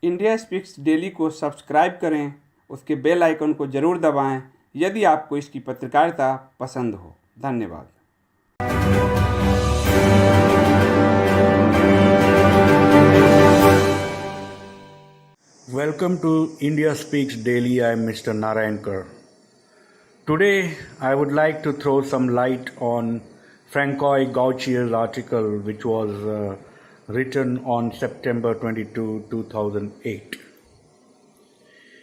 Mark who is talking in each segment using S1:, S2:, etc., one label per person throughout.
S1: India speaks daily को subscribe करें, उसके बेल आइकन को ज़रूर दबाएं यदि आपको इसकी पत्रकारिता पसंद हो। धन्यवाद।
S2: Welcome to India Speaks Daily. I am Mr. Narayankar. Today, I would like to throw some light on Francois Gautier's article, which was written on September 22, 2008.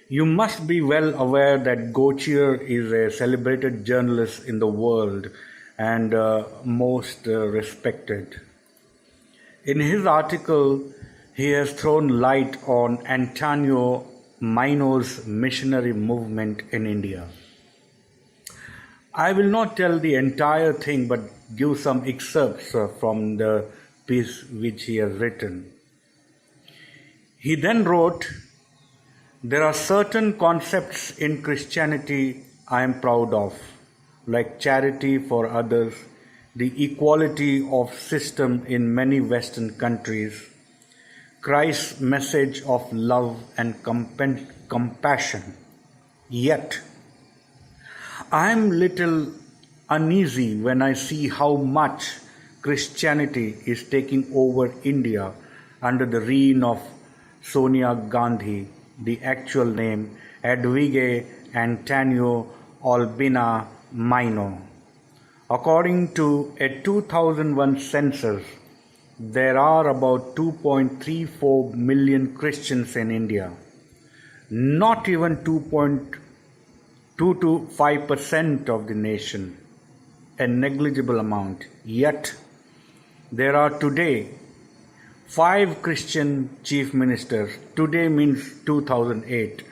S2: You must be well aware that Gautier is a celebrated journalist in the world and most respected. In his article, he has thrown light on Antonio Maino's missionary movement in India. I will not tell the entire thing but give some excerpts from the piece which he has written. He then wrote, "There are certain concepts in Christianity I am proud of, like charity for others, the equality of system in many Western countries, Christ's message of love and compassion. Yet, I am little uneasy when I see how much Christianity is taking over India under the reign of Sonia Gandhi, the actual name Edwige Antonio Albina Maino. According to a 2001 census, there are about 2.34 million Christians in India. Not even 2 to 5% of the nation, a negligible amount. Yet, there are today 5 Christian chief ministers. Today means 2008.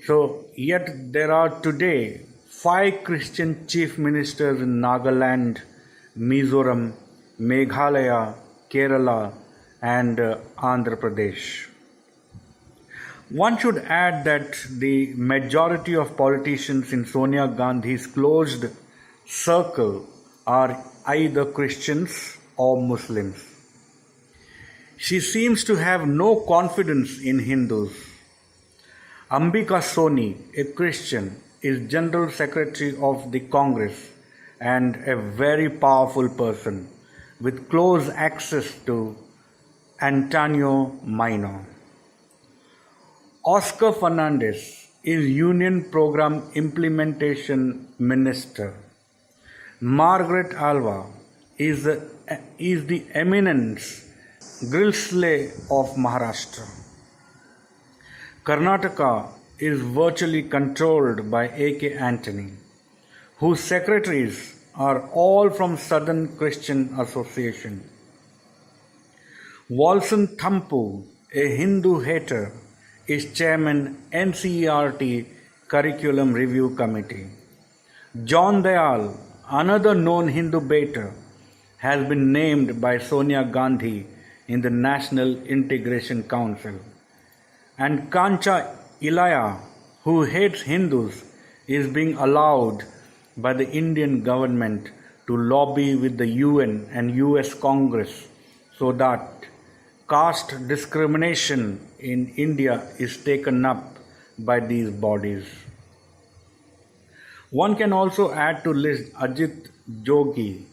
S2: So, yet there are today 5 Christian chief ministers in Nagaland, Mizoram, Meghalaya, Kerala, and Andhra Pradesh. One should add that the majority of politicians in Sonia Gandhi's closed circle are either Christians or Muslims. She seems to have no confidence in Hindus. Ambika Soni, a Christian, is General Secretary of the Congress and a very powerful person with close access to Antonio Maino. Oscar Fernandez is Union Program Implementation Minister. Margaret Alva is the eminence Grilsle of Maharashtra. Karnataka is virtually controlled by A.K. Antony, whose secretaries are all from Southern Christian Association. Walson Thampu, a Hindu hater, is chairman NCERT Curriculum Review Committee. John Dayal, another known Hindu baiter, has been named by Sonia Gandhi in the National Integration Council. And Kancha Ilaya, who hates Hindus, is being allowed by the Indian government to lobby with the UN and US Congress so that caste discrimination in India is taken up by these bodies. One can also add to list Ajit Jogi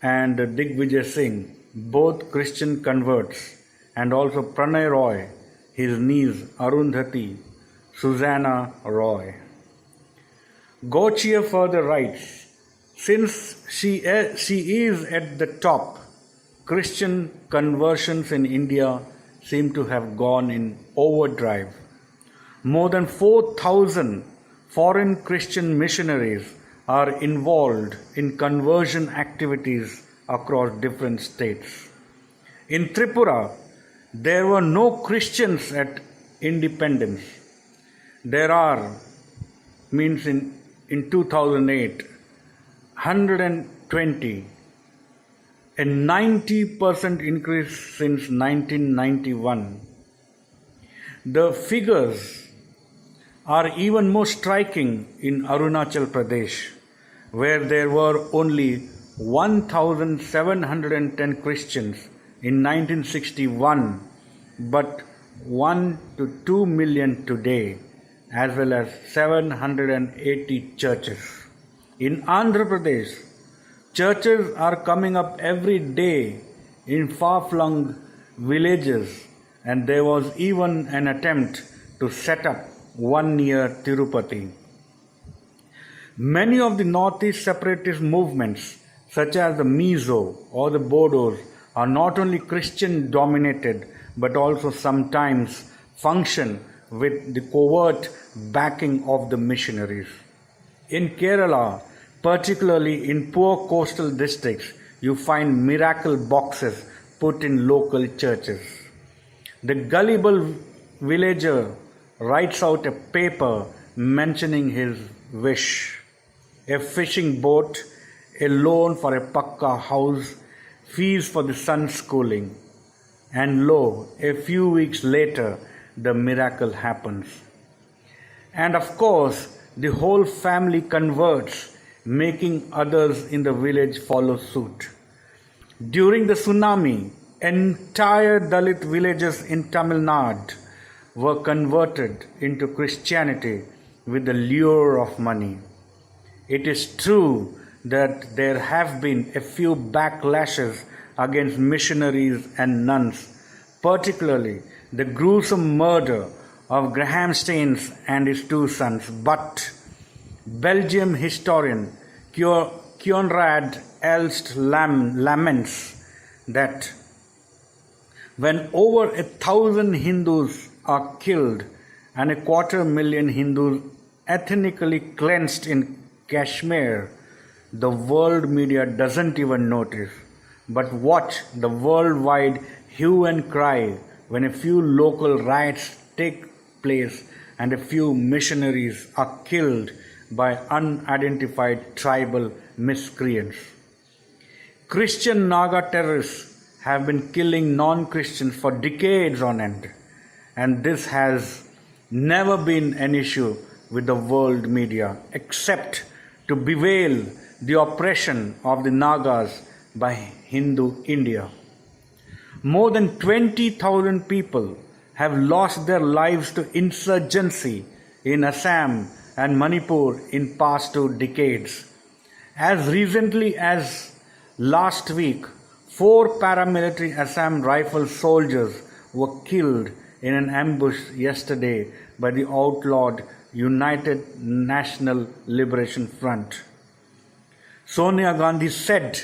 S2: and Digvijay Singh, both Christian converts, and also Pranay Roy, his niece Arundhati, Susanna Roy. Gautier further writes, since she is at the top, Christian conversions in India seem to have gone in overdrive. More than 4,000 foreign Christian missionaries are involved in conversion activities across different states. In Tripura, there were no Christians at independence. There are, means in 2008, 120, a 90% increase since 1991. The figures are even more striking in Arunachal Pradesh, where there were only 1,710 Christians in 1961 but 1 to 2 million today, as well as 780 churches. In Andhra Pradesh, churches are coming up every day in far-flung villages, and there was even an attempt to set up one near Tirupati. Many of the Northeast separatist movements, such as the Mizo or the Bodos, are not only Christian dominated but also sometimes function with the covert backing of the missionaries. In Kerala, particularly in poor coastal districts, you find miracle boxes put in local churches. The gullible villager writes out a paper mentioning his wish: a fishing boat, a loan for a pakka house, fees for the son's schooling. And lo, a few weeks later, the miracle happens. And of course, the whole family converts, making others in the village follow suit. During the tsunami, entire Dalit villages in Tamil Nadu were converted into Christianity with the lure of money. It is true that there have been a few backlashes against missionaries and nuns, particularly the gruesome murder of Graham Staines and his two sons. But Belgian historian Conrad Elst laments that when over 1,000 Hindus are killed and 250,000 Hindus ethnically cleansed in Kashmir, the world media doesn't even notice. But watch the worldwide hue and cry when a few local riots take place and a few missionaries are killed by unidentified tribal miscreants. Christian Naga terrorists have been killing non-Christians for decades on end, and this has never been an issue with the world media except to bewail the oppression of the Nagas by Hindu India. More than 20,000 people have lost their lives to insurgency in Assam and Manipur in past 2 decades. As recently as last week, 4 paramilitary Assam Rifle soldiers were killed in an ambush yesterday by the outlawed United National Liberation Front. Sonia Gandhi said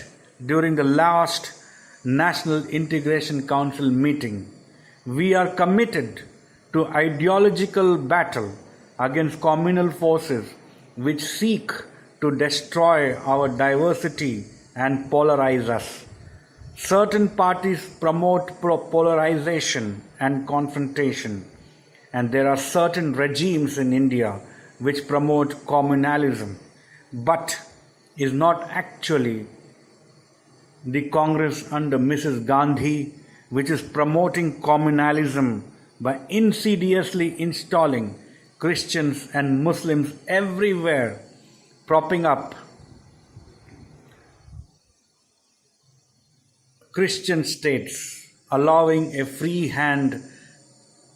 S2: during the last National Integration Council meeting, "We are committed to ideological battle against communal forces which seek to destroy our diversity and polarize us. Certain parties promote polarization and confrontation, and there are certain regimes in India which promote communalism, but is not actually the Congress under Mrs. Gandhi, which is promoting communalism by insidiously installing Christians and Muslims everywhere, propping up Christian states, allowing a free hand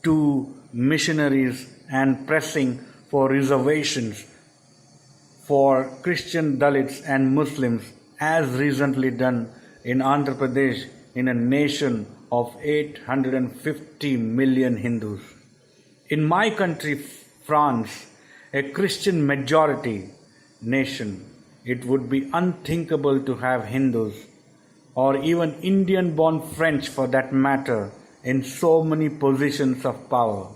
S2: to missionaries and pressing for reservations for Christian Dalits and Muslims, as recently done in Andhra Pradesh, in a nation of 850 million Hindus. In my country, France, a Christian majority nation, it would be unthinkable to have Hindus or even Indian-born French for that matter in so many positions of power.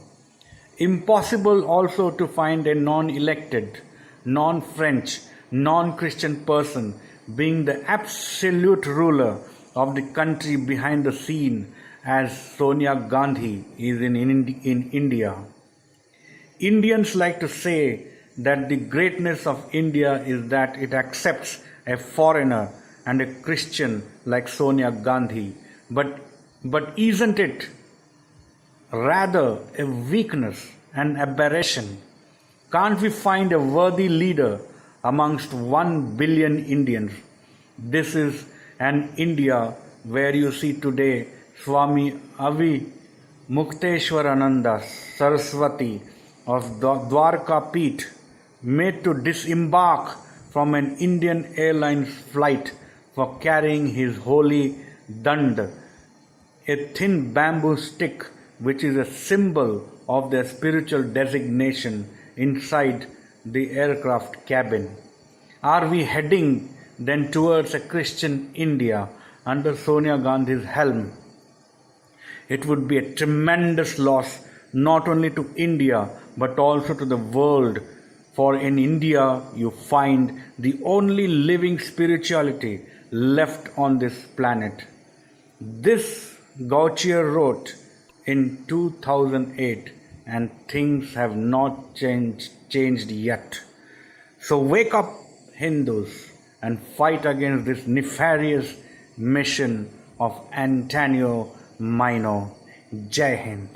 S2: Impossible also to find a non-elected, non-French, non-Christian person being the absolute ruler of the country behind the scene as Sonia Gandhi is in India. Indians like to say that the greatness of India is that it accepts a foreigner and a Christian like Sonia Gandhi. But isn't it rather a weakness and aberration? Can't we find a worthy leader amongst 1 billion Indians? This is an India where you see today Swami Mukteshwarananda Saraswati of Dwarka Peeth made to disembark from an Indian Airlines flight for carrying his holy dand, a thin bamboo stick which is a symbol of their spiritual designation inside the aircraft cabin. Are we heading then towards a Christian India under Sonia Gandhi's helm? It would be a tremendous loss not only to India but also to the world, for in India you find the only living spirituality left on this planet. This Gautier wrote in 2008 and things have not changed yet. So wake up, Hindus, and fight against this nefarious mission of Antonio Maino. Jai Hind.